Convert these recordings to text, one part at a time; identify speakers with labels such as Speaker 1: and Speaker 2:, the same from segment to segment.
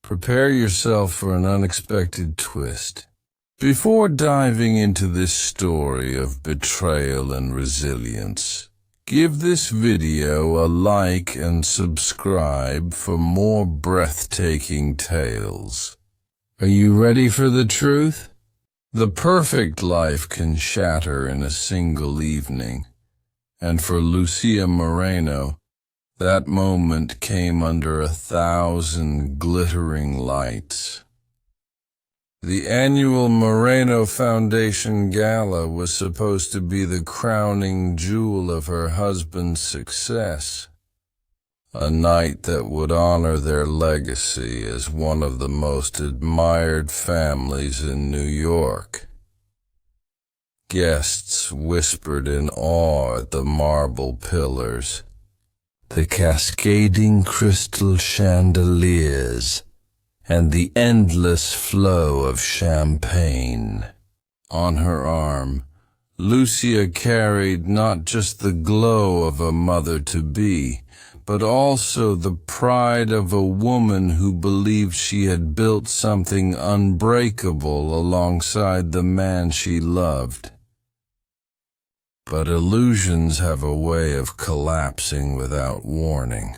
Speaker 1: Prepare yourself for an unexpected twist. Before diving into this story of betrayal and resilience, give this video a like and subscribe for more breathtaking tales. Are you ready for the truth? The perfect life can shatter in a single evening, and for Lucia Moreno, that moment came under 1,000 glittering lights. The annual Moreno Foundation Gala was supposed to be the crowning jewel of her husband's success, a night that would honor their legacy as one of the most admired families in New York. Guests whispered in awe at the marble pillars, the cascading crystal chandeliers, and the endless flow of champagne. On her arm, Lucia carried not just the glow of a mother-to-be, but also the pride of a woman who believed she had built something unbreakable alongside the man she loved. But illusions have a way of collapsing without warning.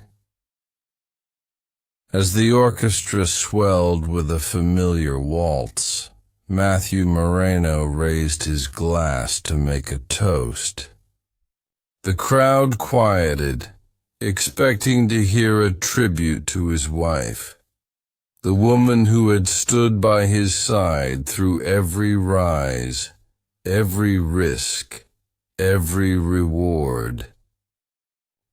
Speaker 1: As the orchestra swelled with a familiar waltz, Matthew Moreno raised his glass to make a toast. The crowd quieted, expecting to hear a tribute to his wife, the woman who had stood by his side through every rise, every risk, every reward.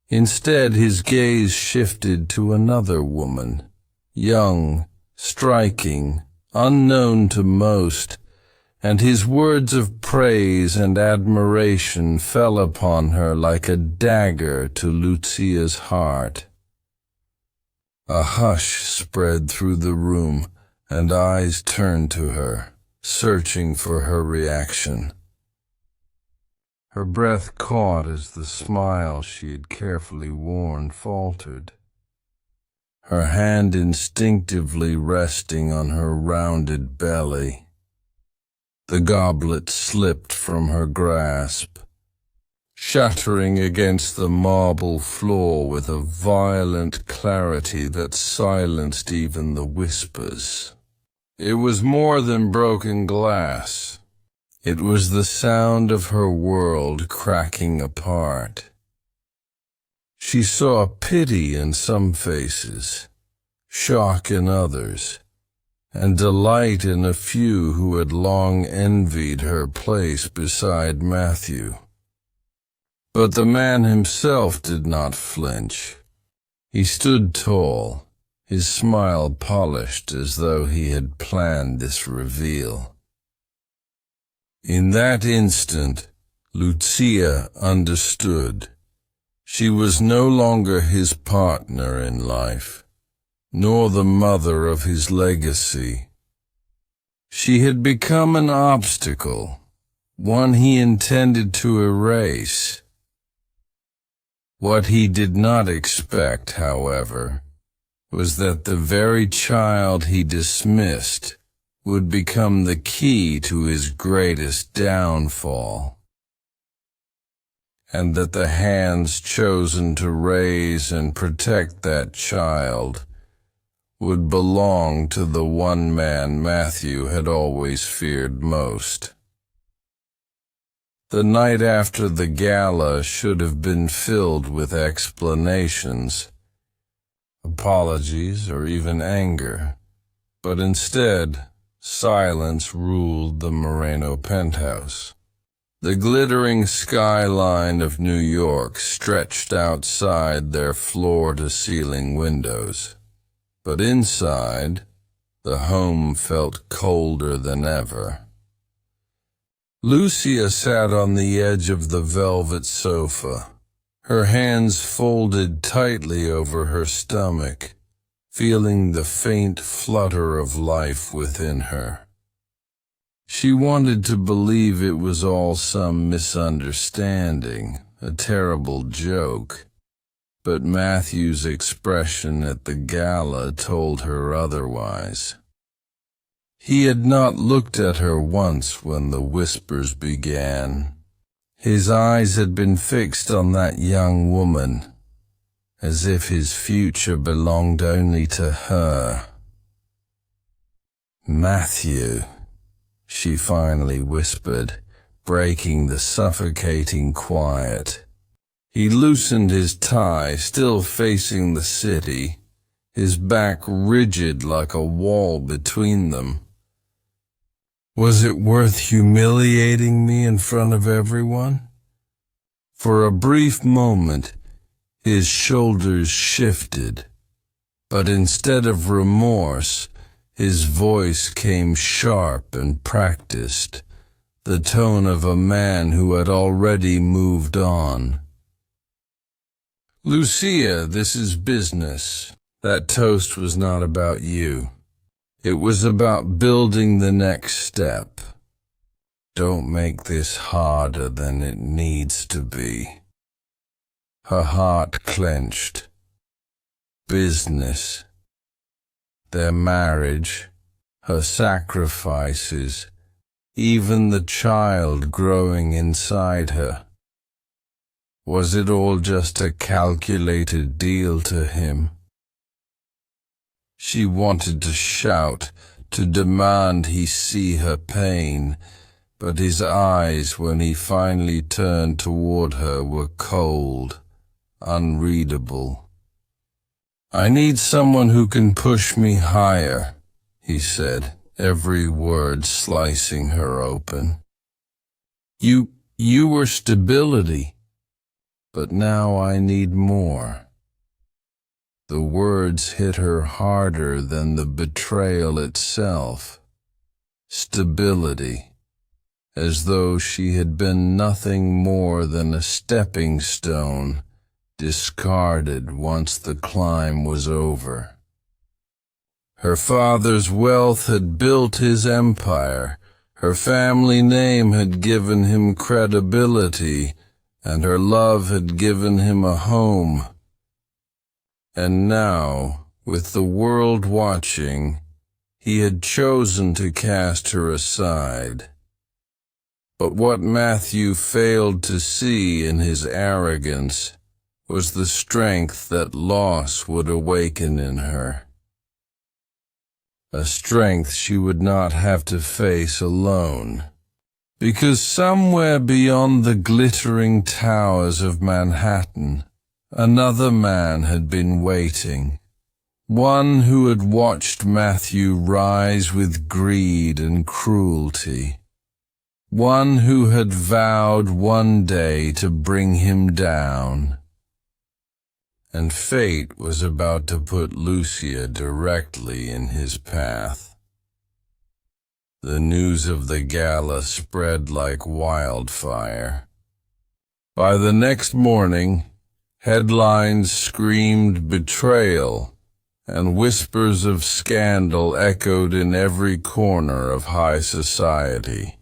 Speaker 1: Instead, his gaze shifted to another woman, young, striking, unknown to most, and his words of praise and admiration fell upon her like a dagger to Lucia's heart. A hush spread through the room, and eyes turned to her, searching for her reaction. Her breath caught as the smile she had carefully worn faltered, her hand instinctively resting on her rounded belly. The goblet slipped from her grasp, shattering against the marble floor with a violent clarity that silenced even the whispers. It was more than broken glass. It was the sound of her world cracking apart. She saw pity in some faces, shock in others, and delight in a few who had long envied her place beside Matthew. But the man himself did not flinch. He stood tall, his smile polished as though he had planned this reveal. In that instant, Lucia understood. She was no longer his partner in life, nor the mother of his legacy. She had become an obstacle, one he intended to erase. What he did not expect, however, was that the very child he dismissed would become the key to his greatest downfall, and that the hands chosen to raise and protect that child would belong to the one man Matthew had always feared most. The night after the gala should have been filled with explanations, apologies, or even anger, but instead, silence ruled the Moreno penthouse. The glittering skyline of New York stretched outside their floor-to-ceiling windows, but inside, the home felt colder than ever. Lucia sat on the edge of the velvet sofa, her hands folded tightly over her stomach, feeling the faint flutter of life within her. She wanted to believe it was all some misunderstanding, a terrible joke. but Matthew's expression at the gala told her otherwise. He had not looked at her once when the whispers began. His eyes had been fixed on that young woman, as if his future belonged only to her. "Matthew," she finally whispered, breaking the suffocating quiet. He loosened his tie, still facing the city, his back rigid like a wall between them. Was it worth humiliating me in front of everyone? For a brief moment, his shoulders shifted, but instead of remorse, his voice came sharp and practiced, the tone of a man who had already moved on. "Lucia, this is business. That toast was not about you. It was about building the next step. Don't make this harder than it needs to be." Her heart clenched. Business. Their marriage, her sacrifices, even the child growing inside her. Was it all just a calculated deal to him? She wanted to shout, to demand he see her pain, but his eyes, when he finally turned toward her, were cold, unreadable. "I need someone who can push me higher," he said, every word slicing her open. You were stability, but now I need more." The words hit her harder than the betrayal itself. Stability, as though she had been nothing more than a stepping stone, discarded once the climb was over. Her father's wealth had built his empire, her family name had given him credibility, and her love had given him a home. And now, with the world watching, he had chosen to cast her aside. But what Matthew failed to see in his arrogance was the strength that loss would awaken in her. A strength she would not have to face alone, because somewhere beyond the glittering towers of Manhattan, another man had been waiting, one who had watched Matthew rise with greed and cruelty, one who had vowed one day to bring him down. And fate was about to put Lucia directly in his path. The news of the gala spread like wildfire. By the next morning, headlines screamed betrayal, and whispers of scandal echoed in every corner of high society.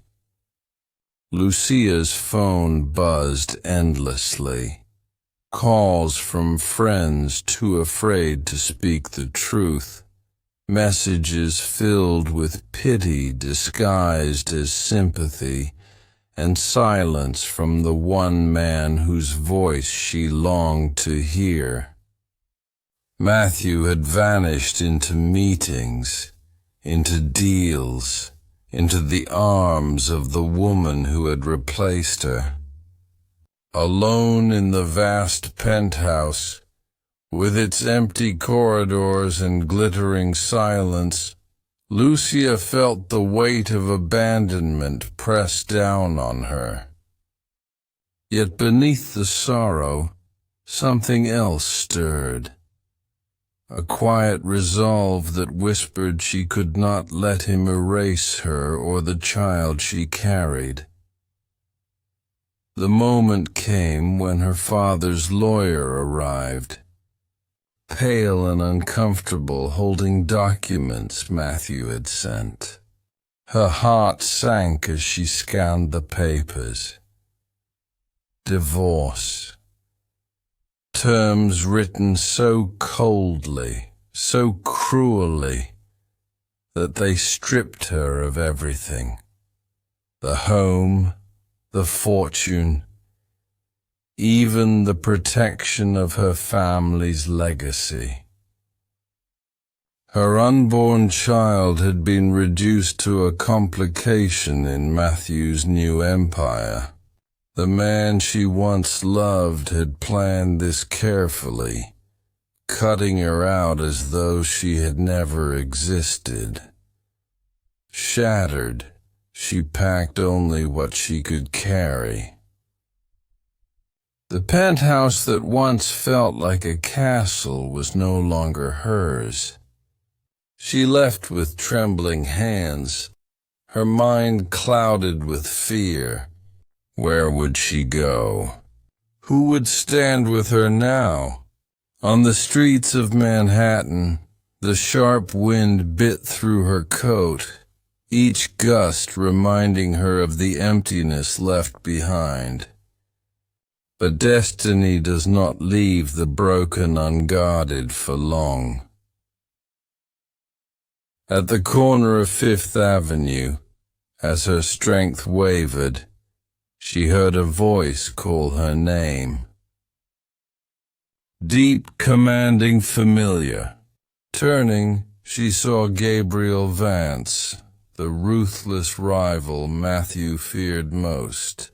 Speaker 1: Lucia's phone buzzed endlessly. Calls from friends too afraid to speak the truth. Messages filled with pity disguised as sympathy, and silence from the one man whose voice she longed to hear. Matthew had vanished into meetings, into deals, into the arms of the woman who had replaced her. Alone in the vast penthouse, with its empty corridors and glittering silence, Lucia felt the weight of abandonment press down on her. Yet beneath the sorrow, something else stirred. A quiet resolve that whispered she could not let him erase her or the child she carried. The moment came when her father's lawyer arrived, pale and uncomfortable, holding documents Matthew had sent. Her heart sank as she scanned the papers. Divorce. terms written so coldly, so cruelly, that they stripped her of everything. The home, the fortune, even the protection of her family's legacy. Her unborn child had been reduced to a complication in Matthew's new empire. The man she once loved had planned this carefully, cutting her out as though she had never existed. Shattered, she packed only what she could carry. The penthouse that once felt like a castle was no longer hers. She left with trembling hands, her mind clouded with fear. Where would she go? Who would stand with her now? On the streets of Manhattan, the sharp wind bit through her coat, each gust reminding her of the emptiness left behind. But destiny does not leave the broken unguarded for long. At the corner of Fifth Avenue, as her strength wavered, she heard a voice call her name. Deep, commanding, familiar. Turning, she saw Gabriel Vance, the ruthless rival Matthew feared most.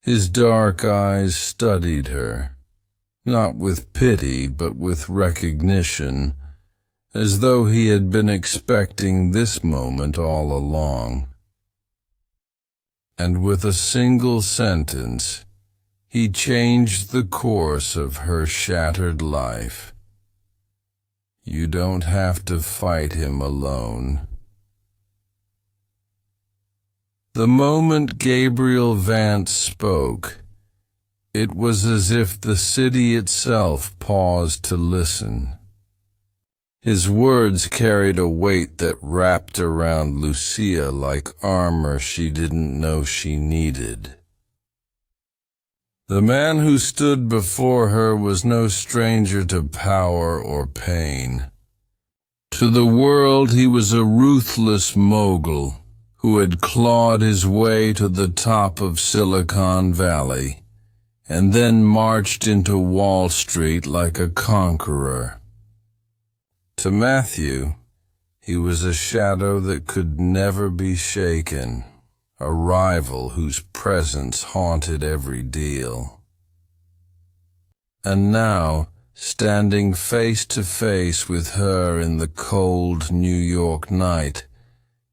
Speaker 1: His dark eyes studied her, not with pity but with recognition, as though he had been expecting this moment all along. And with a single sentence, he changed the course of her shattered life. You don't have to fight him alone. The moment Gabriel Vance spoke, it was as if the city itself paused to listen. His words carried a weight that wrapped around Lucia like armor she didn't know she needed. The man who stood before her was no stranger to power or pain. To the world he was a ruthless mogul who had clawed his way to the top of Silicon Valley and then marched into Wall Street like a conqueror. To Matthew, he was a shadow that could never be shaken, a rival whose presence haunted every deal. And now, standing face to face with her in the cold New York night,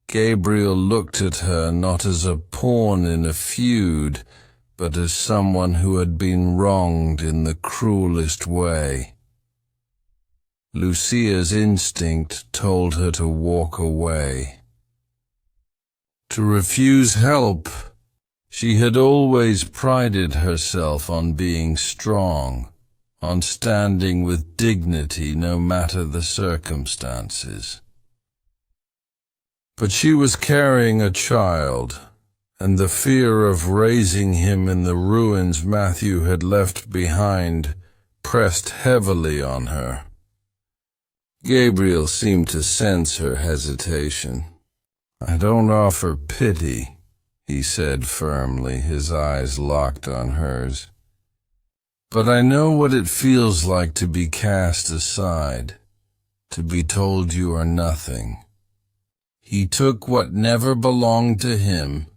Speaker 1: Gabriel looked at her not as a pawn in a feud, but as someone who had been wronged in the cruelest way. Lucia's instinct told her to walk away, to refuse help. She had always prided herself on being strong, on standing with dignity no matter the circumstances. But she was carrying a child, and the fear of raising him in the ruins Matthew had left behind pressed heavily on her. Gabriel seemed to sense her hesitation. I don't offer pity, he said firmly, his eyes locked on hers. But I know what it feels like to be cast aside, to be told you are nothing. He took what never belonged to him.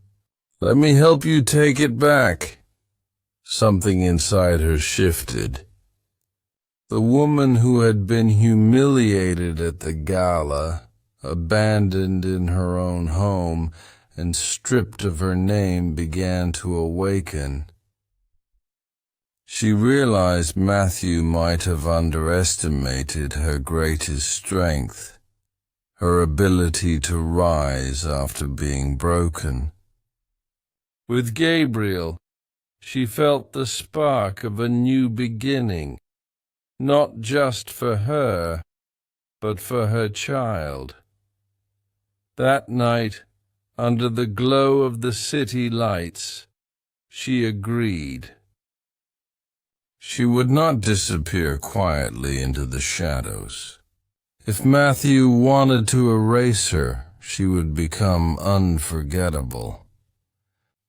Speaker 1: Let me help you take it back. Something inside her shifted. The woman who had been humiliated at the gala, abandoned in her own home, and stripped of her name began to awaken. She realized Matthew might have underestimated her greatest strength, her ability to rise after being broken. With Gabriel, she felt the spark of a new beginning, not just for her, but for her child. That night, under the glow of the city lights, she agreed. She would not disappear quietly into the shadows. If Matthew wanted to erase her, she would become unforgettable.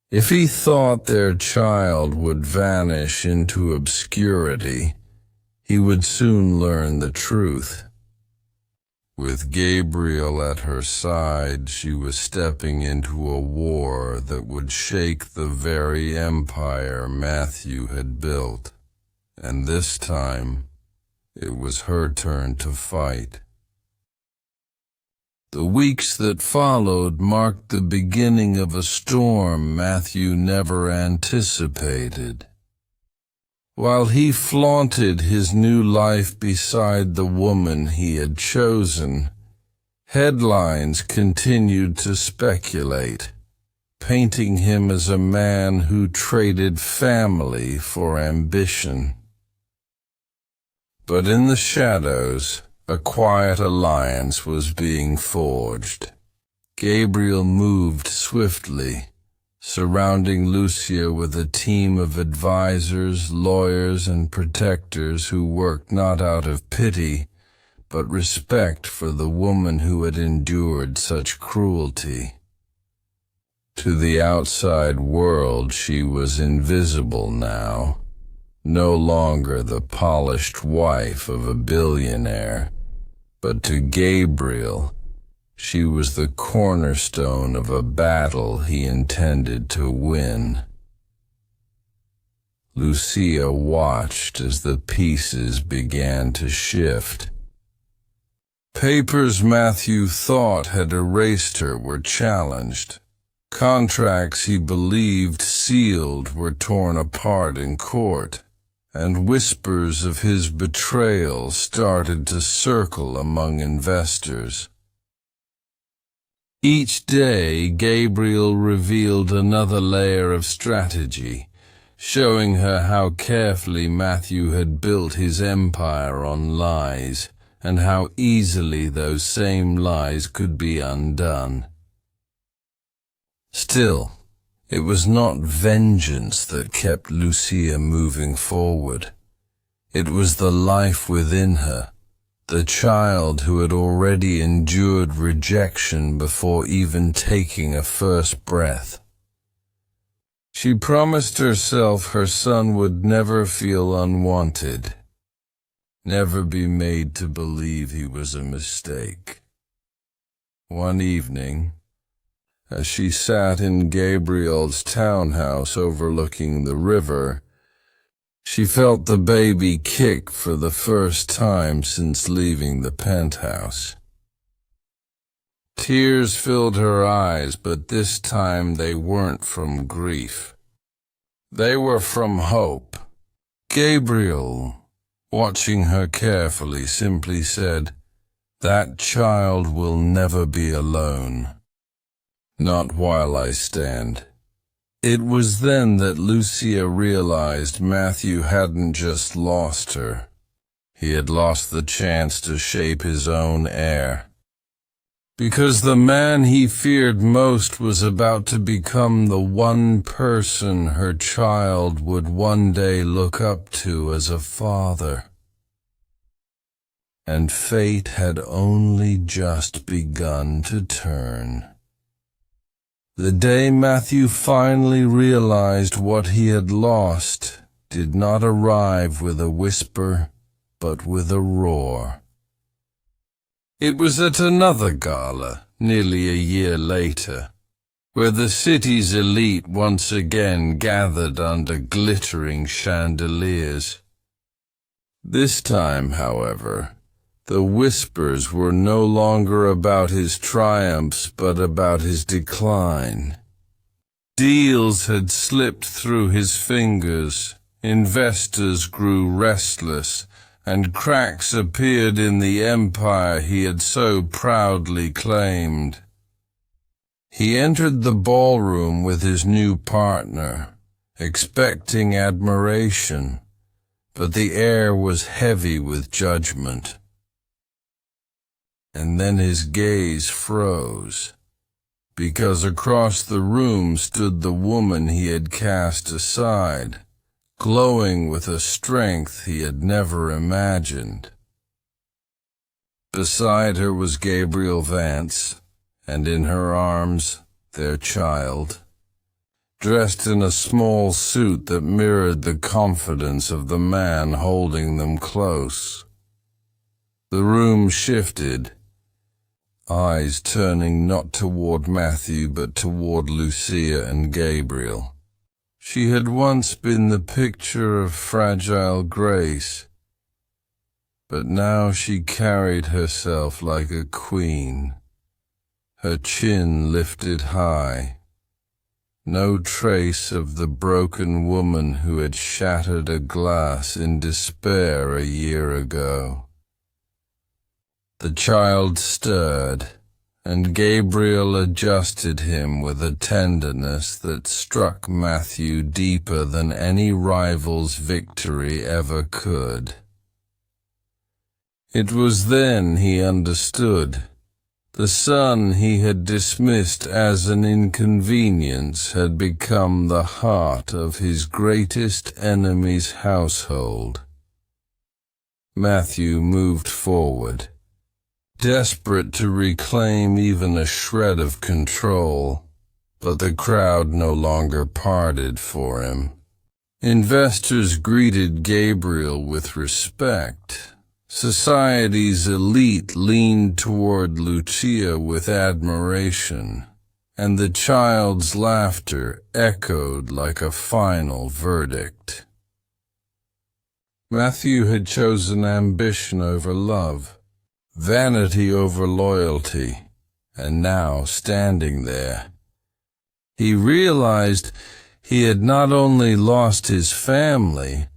Speaker 1: If he thought their child would vanish into obscurity, he would soon learn the truth. With Gabriel at her side, she was stepping into a war that would shake the very empire Matthew had built. And this time, it was her turn to fight. The weeks that followed marked the beginning of a storm Matthew never anticipated. While he flaunted his new life beside the woman he had chosen, headlines continued to speculate, painting him as a man who traded family for ambition. But in the shadows, a quiet alliance was being forged. Gabriel moved swiftly, surrounding Lucia with a team of advisors, lawyers, and protectors who worked not out of pity, but respect for the woman who had endured such cruelty. To the outside world, she was invisible now. No longer the polished wife of a billionaire, but to Gabriel, she was the cornerstone of a battle he intended to win. Lucia watched as the pieces began to shift. Papers Matthew thought had erased her were challenged. Contracts he believed sealed were torn apart in court, and whispers of his betrayal started to circle among investors. Each day, Gabriel revealed another layer of strategy, showing her how carefully Matthew had built his empire on lies, and how easily those same lies could be undone. Still, it was not vengeance that kept Lucia moving forward. It was the life within her, the child who had already endured rejection before even taking a first breath. She promised herself her son would never feel unwanted, never be made to believe he was a mistake. One evening, as she sat in Gabriel's townhouse overlooking the river, she felt the baby kick for the first time since leaving the penthouse. Tears filled her eyes, but this time they weren't from grief. They were from hope. Gabriel, watching her carefully, simply said, "That child will never be alone. Not while I stand." It was then that Lucia realized Matthew hadn't just lost her. He had lost the chance to shape his own heir. Because the man he feared most was about to become the one person her child would one day look up to as a father. And fate had only just begun to turn. The day Matthew finally realized what he had lost did not arrive with a whisper, but with a roar. It was at another gala, nearly a year later, where the city's elite once again gathered under glittering chandeliers. This time, however, the whispers were no longer about his triumphs, but about his decline. Deals had slipped through his fingers, investors grew restless, and cracks appeared in the empire he had so proudly claimed. He entered the ballroom with his new partner, expecting admiration, but the air was heavy with judgment. And then his gaze froze, because across the room stood the woman he had cast aside, glowing with a strength he had never imagined. Beside her was Gabriel Vance, and in her arms their child, dressed in a small suit that mirrored the confidence of the man holding them close. The room shifted, eyes turning not toward Matthew but toward Lucia and Gabriel. She had once been the picture of fragile grace, but now she carried herself like a queen, her chin lifted high, no trace of the broken woman who had shattered a glass in despair a year ago. The child stirred, and Gabriel adjusted him with a tenderness that struck Matthew deeper than any rival's victory ever could. It was then he understood. The son he had dismissed as an inconvenience had become the heart of his greatest enemy's household. Matthew moved forward, desperate to reclaim even a shred of control, but the crowd no longer parted for him. Investors greeted Gabriel with respect. Society's elite leaned toward Lucia with admiration, and the child's laughter echoed like a final verdict. Matthew had chosen ambition over love, vanity over loyalty, and now, standing there, he realized he had not only lost his family,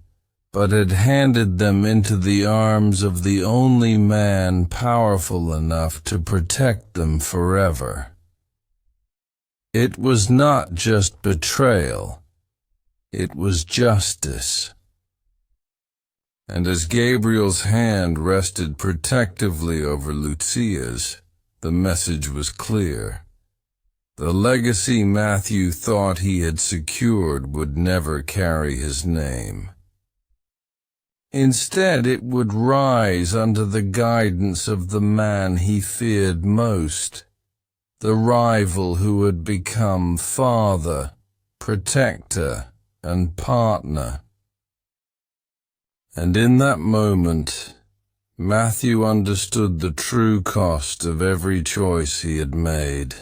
Speaker 1: but had handed them into the arms of the only man powerful enough to protect them forever. It was not just betrayal, it was justice. And as Gabriel's hand rested protectively over Lucia's, the message was clear. The legacy Matthew thought he had secured would never carry his name. Instead, it would rise under the guidance of the man he feared most, the rival who had become father, protector, and partner. And in that moment, Matthew understood the true cost of every choice he had made.